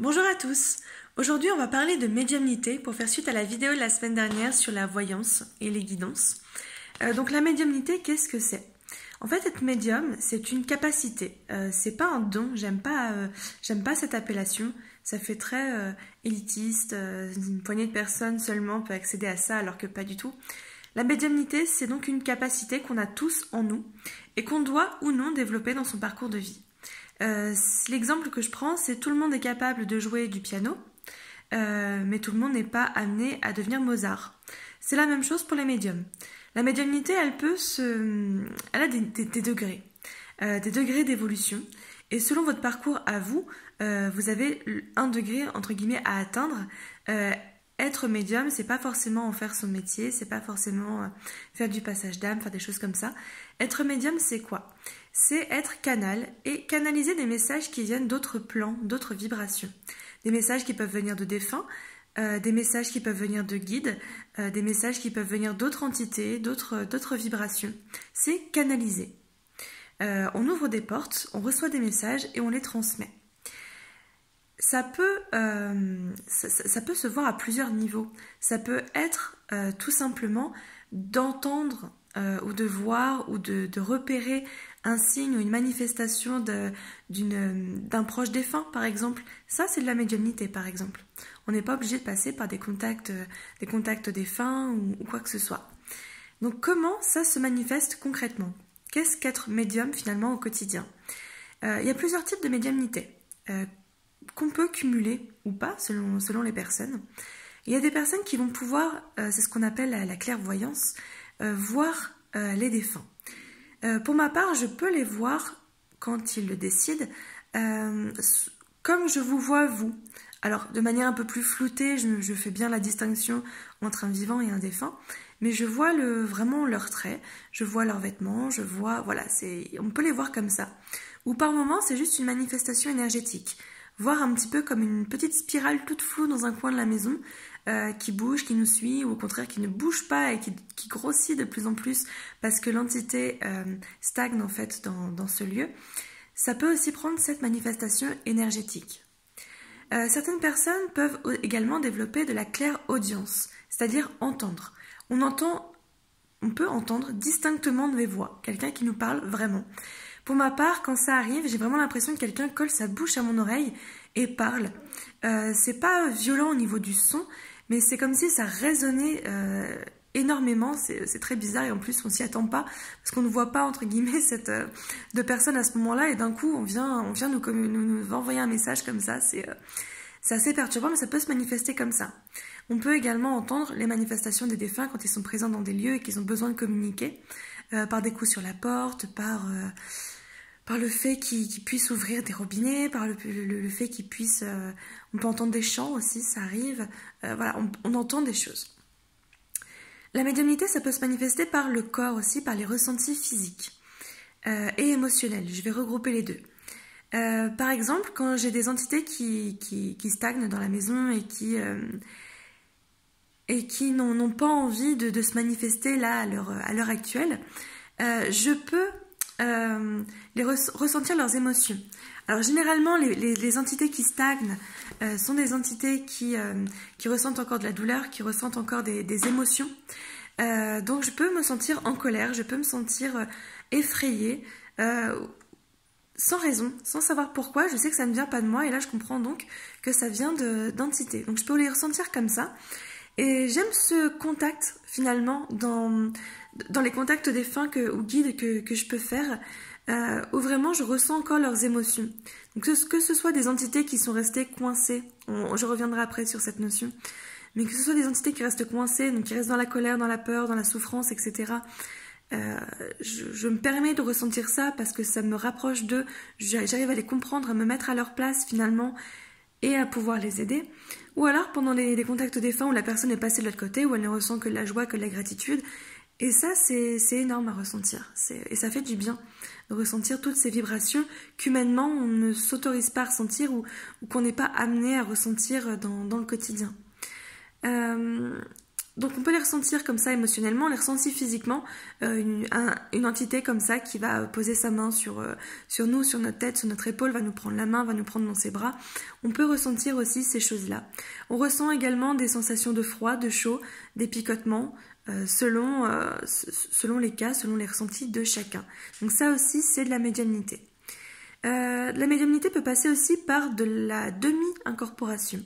Bonjour à tous. Aujourd'hui, on va parler de médiumnité pour faire suite à la vidéo de la semaine dernière sur la voyance et les guidances. Donc la médiumnité, qu'est-ce que c'est? En fait, être médium, c'est une capacité. C'est pas un don. J'aime pas cette appellation. Ça fait très élitiste. Une poignée de personnes seulement peut accéder à ça, alors que pas du tout. La médiumnité, c'est donc une capacité qu'on a tous en nous et qu'on doit ou non développer dans son parcours de vie. L'exemple que je prends, c'est tout le monde est capable de jouer du piano, mais tout le monde n'est pas amené à devenir Mozart. C'est la même chose pour les médiums. La médiumnité, elle a des degrés d'évolution. Et selon votre parcours à vous, vous avez un degré, entre guillemets, à atteindre. Être médium, c'est pas forcément en faire son métier, c'est pas forcément faire du passage d'âme, faire des choses comme ça. Être médium, c'est quoi? C'est être canal et canaliser des messages qui viennent d'autres plans, d'autres vibrations. Des messages qui peuvent venir de défunts, des messages qui peuvent venir de guides, des messages qui peuvent venir d'autres entités, d'autres vibrations. C'est canaliser. On ouvre des portes, on reçoit des messages et on les transmet. Ça peut se voir à plusieurs niveaux. Ça peut être tout simplement d'entendre ou de voir ou de repérer un signe ou une manifestation d'un proche défunt, par exemple. Ça, c'est de la médiumnité, par exemple. On n'est pas obligé de passer par des contacts défunts ou quoi que ce soit. Donc, comment ça se manifeste concrètement? Qu'est-ce qu'être médium, finalement, au quotidien? Il y a plusieurs types de médiumnité qu'on peut cumuler ou pas selon les personnes. Il y a des personnes qui vont pouvoir, c'est ce qu'on appelle la clairvoyance, voir les défunts. Pour ma part, je peux les voir quand ils le décident, comme je vous vois vous. Alors, de manière un peu plus floutée, je fais bien la distinction entre un vivant et un défunt, mais je vois vraiment leurs traits, je vois leurs vêtements, je vois, voilà, on peut les voir comme ça. Ou par moments, c'est juste une manifestation énergétique. Voir un petit peu comme une petite spirale toute floue dans un coin de la maison, qui bouge, qui nous suit, ou au contraire qui ne bouge pas et qui grossit de plus en plus parce que l'entité stagne en fait dans ce lieu. Ça peut aussi prendre cette manifestation énergétique. Certaines personnes peuvent également développer de la clairaudience, c'est-à-dire entendre. On peut entendre distinctement des voix, quelqu'un qui nous parle vraiment. Pour ma part, quand ça arrive, j'ai vraiment l'impression que quelqu'un colle sa bouche à mon oreille et parle. C'est pas violent au niveau du son, mais c'est comme si ça résonnait énormément. C'est très bizarre et en plus on s'y attend pas parce qu'on ne voit pas entre guillemets de personnes à ce moment-là et d'un coup on vient nous envoyer un message comme ça. C'est assez perturbant, mais ça peut se manifester comme ça. On peut également entendre les manifestations des défunts quand ils sont présents dans des lieux et qu'ils ont besoin de communiquer, par des coups sur la porte, par le fait qu'ils puissent ouvrir des robinets, par le fait qu'ils puissent... on peut entendre des chants aussi, ça arrive. Voilà, on entend des choses. La médiumnité, ça peut se manifester par le corps aussi, par les ressentis physiques et émotionnels. Je vais regrouper les deux. Par exemple, quand j'ai des entités qui stagnent dans la maison et qui n'ont pas envie de se manifester là à l'heure actuelle, je peux ressentir leurs émotions. Alors généralement, les entités qui stagnent sont des entités qui ressentent encore de la douleur, qui ressentent encore des émotions. Donc je peux me sentir en colère, je peux me sentir effrayée, sans raison, sans savoir pourquoi. Je sais que ça ne vient pas de moi et là je comprends donc que ça vient d'entités. Donc je peux les ressentir comme ça. Et j'aime ce contact finalement dans les contacts défunts ou guides que je peux faire, où vraiment je ressens encore leurs émotions. Donc que ce soit des entités qui sont restées coincées, je reviendrai après sur cette notion, mais que ce soit des entités qui restent coincées, donc qui restent dans la colère, dans la peur, dans la souffrance, etc. Je me permets de ressentir ça parce que ça me rapproche d'eux, j'arrive à les comprendre, à me mettre à leur place finalement et à pouvoir les aider. Ou alors pendant les contacts défunts où la personne est passée de l'autre côté, où elle ne ressent que de la joie, que de la gratitude. Et ça, c'est énorme à ressentir. Et ça fait du bien de ressentir toutes ces vibrations qu'humainement, on ne s'autorise pas à ressentir ou qu'on n'est pas amené à ressentir dans le quotidien. Donc on peut les ressentir comme ça émotionnellement, on les ressent physiquement, une entité comme ça qui va poser sa main sur nous, sur notre tête, sur notre épaule, va nous prendre la main, va nous prendre dans ses bras. On peut ressentir aussi ces choses-là. On ressent également des sensations de froid, de chaud, des picotements, selon les cas, selon les ressentis de chacun. Donc ça aussi, c'est de la médiumnité. La médiumnité peut passer aussi par de la demi-incorporation.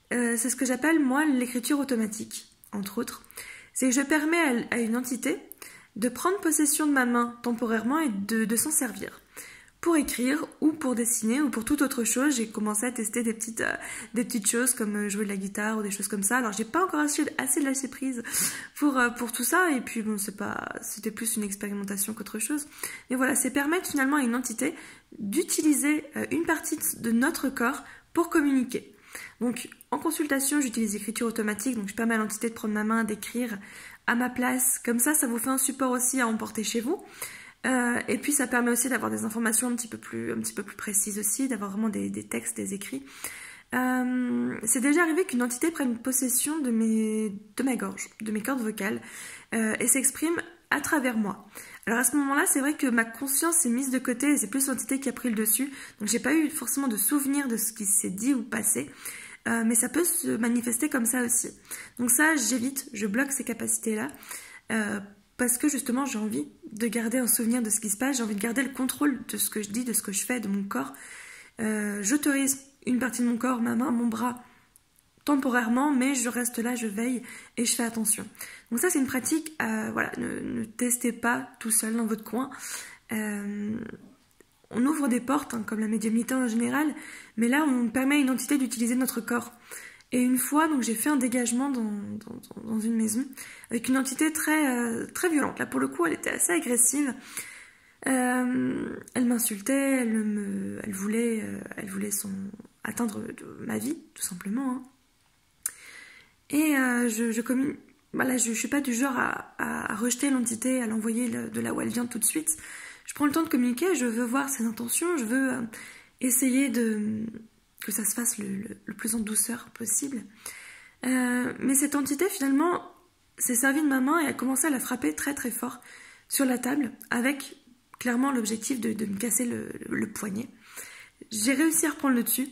C'est ce que j'appelle, moi, l'écriture automatique, entre autres. C'est que je permets à une entité de prendre possession de ma main temporairement et de s'en servir pour écrire ou pour dessiner ou pour toute autre chose. J'ai commencé à tester des petites choses comme jouer de la guitare ou des choses comme ça. Alors j'ai pas encore assez de lâcher prise pour tout ça, et puis bon, c'était plus une expérimentation qu'autre chose. Mais voilà, c'est permettre finalement à une entité d'utiliser une partie de notre corps pour communiquer. Donc en consultation, j'utilise l'écriture automatique, donc je permets à l'entité de prendre ma main, d'écrire à ma place. Comme ça vous fait un support aussi à emporter chez vous. Et puis ça permet aussi d'avoir des informations un petit peu plus précises aussi, d'avoir vraiment des textes, des écrits. C'est déjà arrivé qu'une entité prenne possession de ma gorge, de mes cordes vocales, et s'exprime à travers moi. Alors à ce moment-là, c'est vrai que ma conscience est mise de côté et c'est plus l'entité qui a pris le dessus. Donc j'ai pas eu forcément de souvenir de ce qui s'est dit ou passé, mais ça peut se manifester comme ça aussi. Donc ça, j'évite, je bloque ces capacités-là, parce que justement j'ai envie de garder un souvenir de ce qui se passe, j'ai envie de garder le contrôle de ce que je dis, de ce que je fais, de mon corps. J'autorise une partie de mon corps, ma main, mon bras, temporairement, mais je reste là, je veille et je fais attention. Donc ça c'est une pratique, voilà, ne testez pas tout seul dans votre coin. On ouvre des portes, hein, comme la médiumnité en général, mais là on permet à une entité d'utiliser notre corps. Et une fois, donc j'ai fait un dégagement dans une maison avec une entité très violente. Là pour le coup, elle était assez agressive. Elle m'insultait, elle voulait atteindre ma vie, tout simplement. Hein. Et voilà, je suis pas du genre à rejeter l'entité, à l'envoyer de là où elle vient tout de suite. Je prends le temps de communiquer, je veux voir ses intentions, je veux essayer que ça se fasse le plus en douceur possible. Mais cette entité, finalement, s'est servie de ma main et a commencé à la frapper très très fort sur la table, avec clairement l'objectif de me casser le poignet. J'ai réussi à reprendre le dessus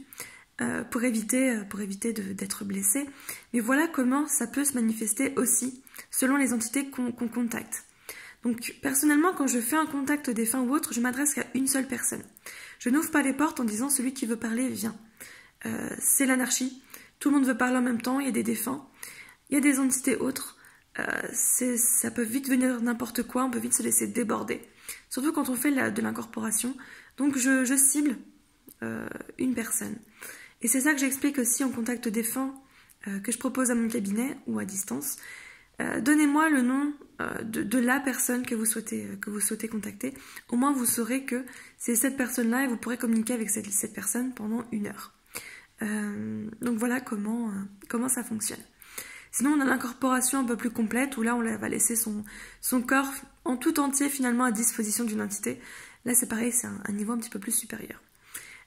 pour éviter d'être blessée. Mais voilà comment ça peut se manifester aussi, selon les entités qu'on contacte. Donc personnellement, quand je fais un contact défunt ou autre, je m'adresse qu'à une seule personne. Je n'ouvre pas les portes en disant « celui qui veut parler, vient ». C'est l'anarchie, tout le monde veut parler en même temps, il y a des défunts, il y a des entités autres, ça peut vite venir n'importe quoi, on peut vite se laisser déborder, surtout quand on fait de l'incorporation. Donc je cible une personne. Et c'est ça que j'explique aussi en contact défunt que je propose à mon cabinet ou à distance. Donnez-moi le nom de la personne que vous souhaitez contacter. Au moins vous saurez que c'est cette personne-là et vous pourrez communiquer avec cette personne pendant 1 heure. Donc voilà comment ça fonctionne. Sinon on a l'incorporation un peu plus complète où là on va laisser son corps en tout entier finalement à disposition d'une entité. Là c'est pareil, c'est un niveau un petit peu plus supérieur.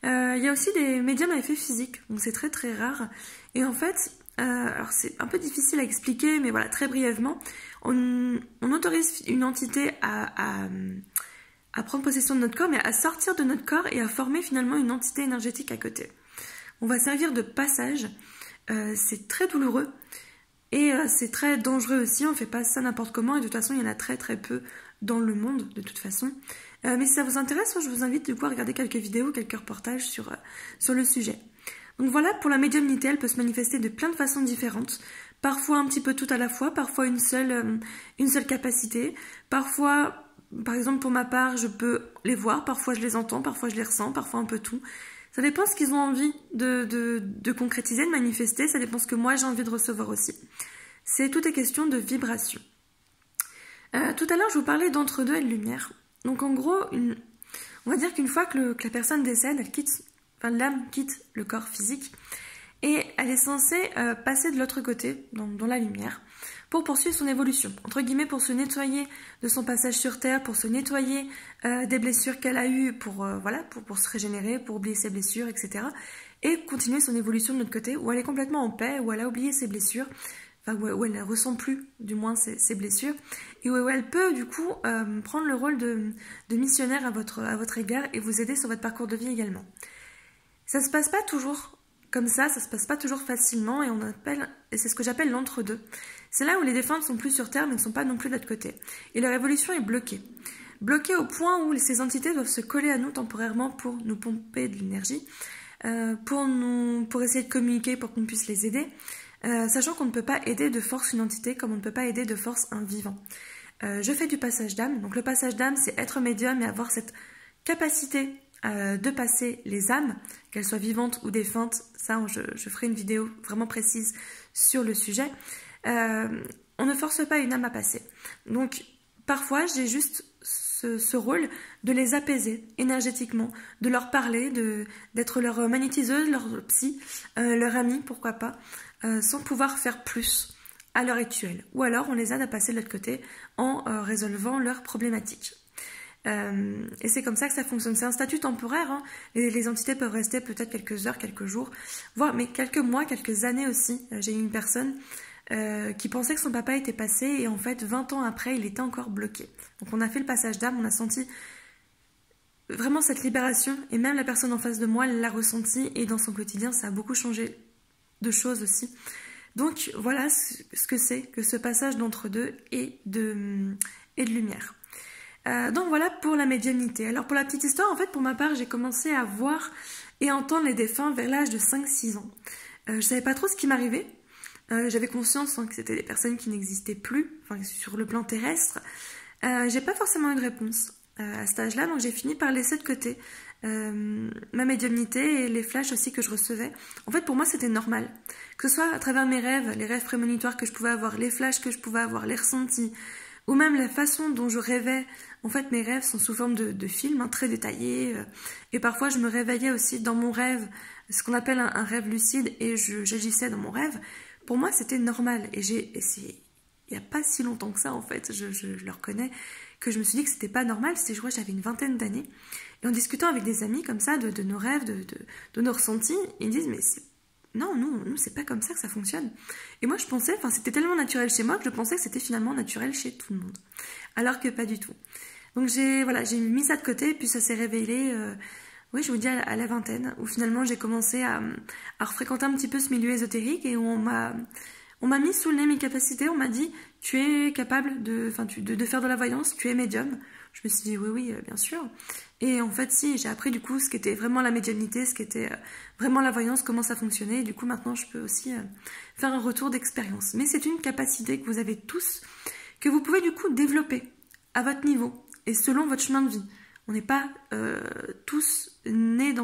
Il y a aussi des médiums à effet physique, donc c'est très très rare. Et en fait, alors c'est un peu difficile à expliquer, mais voilà, très brièvement, on autorise une entité à prendre possession de notre corps, mais à sortir de notre corps et à former finalement une entité énergétique à côté. On va servir de passage, c'est très douloureux et c'est très dangereux aussi, on ne fait pas ça n'importe comment et de toute façon il y en a très très peu dans le monde de toute façon. Mais si ça vous intéresse, je vous invite du coup à regarder quelques vidéos, quelques reportages sur le sujet. Donc voilà, pour la médiumnité, elle peut se manifester de plein de façons différentes, parfois un petit peu tout à la fois, parfois une seule capacité, parfois, par exemple pour ma part, je peux les voir, parfois je les entends, parfois je les ressens, parfois un peu tout. Ça dépend ce qu'ils ont envie de concrétiser, de manifester, ça dépend ce que moi j'ai envie de recevoir aussi. Tout est question de vibration. Tout à l'heure, je vous parlais d'entre-deux et de lumière. Donc en gros, on va dire qu'une fois que la personne décède, l'âme quitte le corps physique et elle est censée passer de l'autre côté, dans la lumière, pour poursuivre son évolution, entre guillemets pour se nettoyer de son passage sur Terre, pour se nettoyer des blessures qu'elle a eues, pour se régénérer, pour oublier ses blessures, etc. Et continuer son évolution de l'autre côté, où elle est complètement en paix, où elle a oublié ses blessures. enfin où elle ne ressent plus du moins ses blessures, et où elle peut du coup prendre le rôle de missionnaire à votre égard et vous aider sur votre parcours de vie également. Ça se passe pas toujours comme ça se passe pas toujours facilement, et c'est ce que j'appelle l'entre-deux. C'est là où les défunts ne sont plus sur Terre mais ne sont pas non plus de l'autre côté. Et leur évolution est bloquée. Bloquée au point où ces entités doivent se coller à nous temporairement pour nous pomper de l'énergie, pour essayer de communiquer, pour qu'on puisse les aider, sachant qu'on ne peut pas aider de force une entité comme on ne peut pas aider de force un vivant. Je fais du passage d'âme. Donc le passage d'âme, c'est être médium et avoir cette capacité de passer les âmes, qu'elles soient vivantes ou défuntes. Ça, je ferai une vidéo vraiment précise sur le sujet. On ne force pas une âme à passer. Donc parfois, j'ai juste ce rôle de les apaiser énergétiquement, de leur parler, d'être leur magnétiseuse, leur psy, leur ami, pourquoi pas, sans pouvoir faire plus à l'heure actuelle. Ou alors on les aide à passer de l'autre côté en résolvant leurs problématiques. Et c'est comme ça que ça fonctionne. C'est un statut temporaire, hein. Les entités peuvent rester peut-être quelques heures, quelques jours, voire mais quelques mois, quelques années aussi. J'ai eu une personne qui pensait que son papa était passé et en fait 20 ans après il était encore bloqué. Donc on a fait le passage d'âme, on a senti vraiment cette libération et même la personne en face de moi l'a ressenti et dans son quotidien ça a beaucoup changé de choses aussi. Donc voilà ce que c'est que ce passage d'entre-deux et de lumière. Donc voilà pour la médiumnité. Alors pour la petite histoire, en fait pour ma part j'ai commencé à voir et entendre les défunts vers l'âge de 5-6 ans. Je savais pas trop ce qui m'arrivait. J'avais conscience que c'était des personnes qui n'existaient plus, enfin, sur le plan terrestre. J'ai pas forcément eu de réponse à cet âge-là, donc j'ai fini par laisser de côté ma médiumnité et les flashs aussi que je recevais. En fait, pour moi, c'était normal. Que ce soit à travers mes rêves, les rêves prémonitoires que je pouvais avoir, les flashs que je pouvais avoir, les ressentis, ou même la façon dont je rêvais. En fait, mes rêves sont sous forme de films, hein, très détaillés. Et parfois, je me réveillais aussi dans mon rêve, ce qu'on appelle un rêve lucide, et j'agissais dans mon rêve. Pour moi, c'était normal. Et il n'y a pas si longtemps que ça, en fait, je le reconnais, que je me suis dit que c'était pas normal. C'était, je crois, j'avais une vingtaine d'années. Et en discutant avec des amis comme ça, de nos rêves, de nos ressentis, ils disent, mais non, nous, c'est pas comme ça que ça fonctionne. Et moi, je pensais, enfin, c'était tellement naturel chez moi que je pensais que c'était finalement naturel chez tout le monde. Alors que pas du tout. Donc, j'ai mis ça de côté, puis ça s'est révélé... oui, je vous dis à la vingtaine, où finalement j'ai commencé à fréquenter un petit peu ce milieu ésotérique et où on m'a mis sous le nez mes capacités, on m'a dit tu es capable de faire de la voyance, tu es médium. Je me suis dit oui, bien sûr. Et en fait si, j'ai appris du coup ce qu'était vraiment la médiumnité, ce qu'était vraiment la voyance, comment ça fonctionnait, et du coup maintenant je peux aussi faire un retour d'expérience. Mais c'est une capacité que vous avez tous, que vous pouvez du coup développer à votre niveau et selon votre chemin de vie. On n'est pas tous nés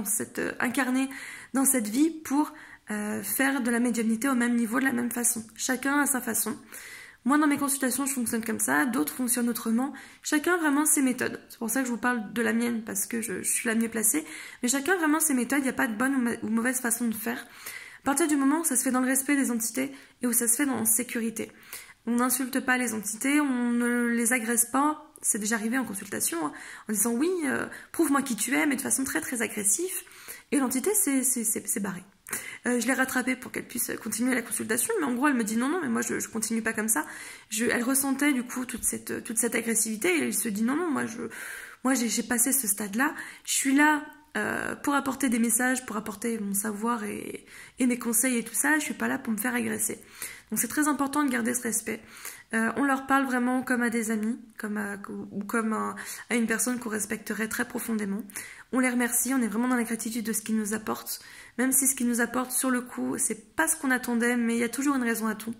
incarnés dans cette vie pour faire de la médiumnité au même niveau, de la même façon. Chacun a sa façon. Moi, dans mes consultations, je fonctionne comme ça. D'autres fonctionnent autrement. Chacun vraiment ses méthodes. C'est pour ça que je vous parle de la mienne, parce que je suis la mieux placée. Mais chacun vraiment ses méthodes. Il n'y a pas de bonne ou mauvaise façon de faire. À partir du moment où ça se fait dans le respect des entités et où ça se fait en sécurité. On n'insulte pas les entités, on ne les agresse pas. C'est déjà arrivé en consultation, hein, en disant oui, prouve-moi qui tu es, mais de façon très très agressive. Et l'entité s'est barrée. Je l'ai rattrapée pour qu'elle puisse continuer la consultation, mais en gros elle me dit non, mais moi je continue pas comme ça. Elle ressentait du coup toute cette agressivité et elle se dit non, moi j'ai passé ce stade-là. Je suis là pour apporter des messages, pour apporter mon savoir et mes conseils et tout ça. Je suis pas là pour me faire agresser. Donc c'est très important de garder ce respect. On leur parle vraiment comme à des amis, comme à une personne qu'on respecterait très profondément. On les remercie, on est vraiment dans la gratitude de ce qu'ils nous apportent, même si ce qu'ils nous apportent sur le coup, c'est pas ce qu'on attendait, mais il y a toujours une raison à tout.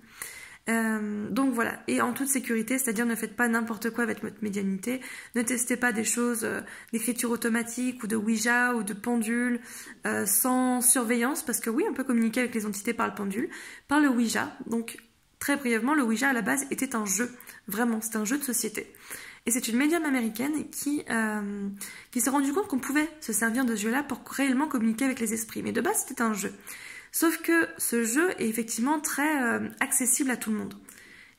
Donc voilà, et en toute sécurité, c'est-à-dire ne faites pas n'importe quoi avec votre médiumnité, ne testez pas des choses d'écriture automatique ou de Ouija ou de pendule sans surveillance, parce que oui, on peut communiquer avec les entités par le pendule, par le Ouija. Donc très brièvement, le Ouija à la base était un jeu, vraiment, c'était un jeu de société. Et c'est une médium américaine qui s'est rendu compte qu'on pouvait se servir de ce jeu-là pour réellement communiquer avec les esprits. Mais de base, c'était un jeu. Sauf que ce jeu est effectivement très accessible à tout le monde.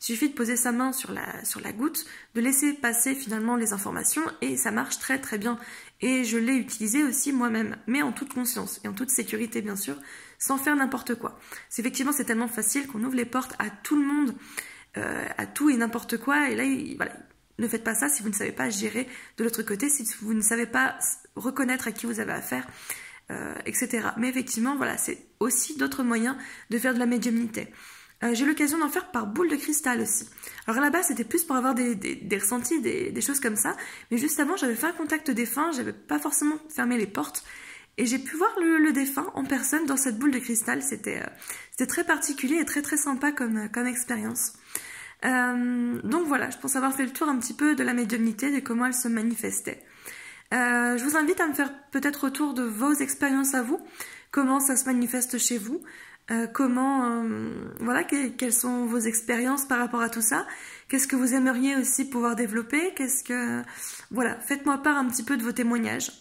Il suffit de poser sa main sur la goutte, de laisser passer finalement les informations et ça marche très très bien. Et je l'ai utilisé aussi moi-même, mais en toute conscience et en toute sécurité bien sûr, sans faire n'importe quoi. Effectivement, c'est tellement facile qu'on ouvre les portes à tout le monde, à tout et n'importe quoi. Et là, voilà, ne faites pas ça si vous ne savez pas gérer de l'autre côté, si vous ne savez pas reconnaître à qui vous avez affaire, etc. Mais effectivement, voilà, c'est aussi d'autres moyens de faire de la médiumnité. J'ai eu l'occasion d'en faire par boule de cristal aussi. Alors là-bas, c'était plus pour avoir des ressentis, des choses comme ça. Mais juste avant, j'avais fait un contact défunt, j'avais pas forcément fermé les portes. Et j'ai pu voir le défunt en personne dans cette boule de cristal. C'était très particulier et très très sympa comme expérience. Donc voilà, je pense avoir fait le tour un petit peu de la médiumnité, de comment elle se manifestait. Je vous invite à me faire peut-être retour de vos expériences à vous, comment ça se manifeste chez vous, voilà, quelles sont vos expériences par rapport à tout ça, qu'est-ce que vous aimeriez aussi pouvoir développer, voilà, faites-moi part un petit peu de vos témoignages.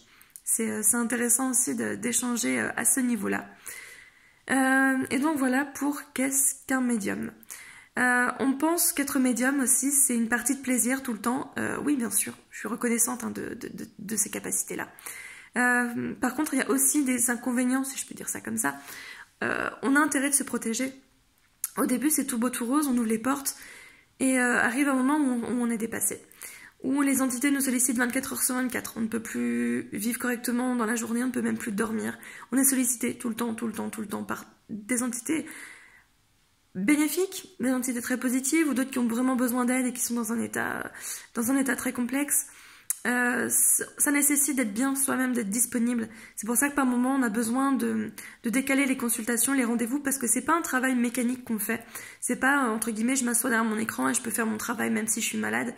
C'est intéressant aussi d'échanger à ce niveau-là. Et donc voilà pour qu'est-ce qu'un médium. On pense qu'être médium aussi, c'est une partie de plaisir tout le temps. Oui, bien sûr, je suis reconnaissante hein, de ces capacités-là. Par contre, il y a aussi des inconvénients, si je peux dire ça comme ça. On a intérêt de se protéger. Au début, c'est tout beau, tout rose, on ouvre les portes et arrive un moment où on est dépassé. Où les entités nous sollicitent 24 heures sur 24. On ne peut plus vivre correctement dans la journée, on ne peut même plus dormir. On est sollicité tout le temps par des entités bénéfiques, des entités très positives ou d'autres qui ont vraiment besoin d'aide et qui sont dans un état très complexe. Ça nécessite d'être bien soi-même, d'être disponible. C'est pour ça que par moment on a besoin de décaler les consultations, les rendez-vous, parce que c'est pas un travail mécanique qu'on fait. C'est pas entre guillemets je m'assois derrière mon écran et je peux faire mon travail même si je suis malade.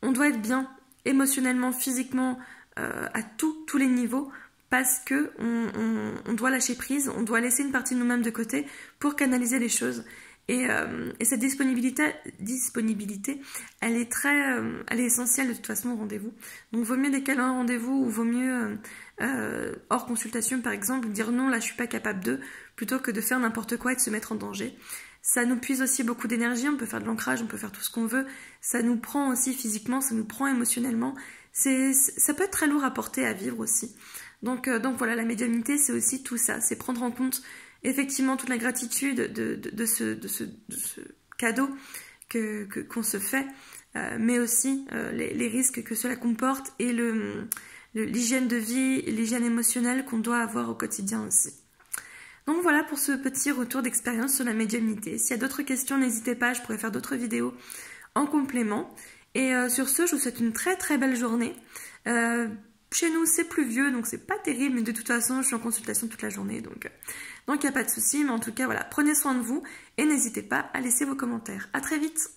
On doit être bien émotionnellement, physiquement, à tous les niveaux, parce que on doit lâcher prise, on doit laisser une partie de nous-mêmes de côté pour canaliser les choses. Et cette disponibilité, elle est essentielle de toute façon au rendez-vous. Donc, vaut mieux décaler un rendez-vous ou vaut mieux, hors consultation par exemple, dire non, là je suis pas capable de, plutôt que de faire n'importe quoi et de se mettre en danger. Ça nous puise aussi beaucoup d'énergie, on peut faire de l'ancrage, on peut faire tout ce qu'on veut. Ça nous prend aussi physiquement, ça nous prend émotionnellement. Ça peut être très lourd à porter, à vivre aussi. Donc voilà, la médiumnité, c'est aussi tout ça, c'est prendre en compte effectivement toute la gratitude de ce cadeau qu'on se fait, mais aussi les risques que cela comporte et l'hygiène de vie, l'hygiène émotionnelle qu'on doit avoir au quotidien aussi. Donc voilà pour ce petit retour d'expérience sur la médiumnité. S'il y a d'autres questions, n'hésitez pas, je pourrais faire d'autres vidéos en complément. Et sur ce, je vous souhaite une très très belle journée. Chez nous, c'est pluvieux, donc c'est pas terrible, mais de toute façon, je suis en consultation toute la journée, donc il n'y a pas de souci. Mais en tout cas, voilà, prenez soin de vous et n'hésitez pas à laisser vos commentaires. À très vite!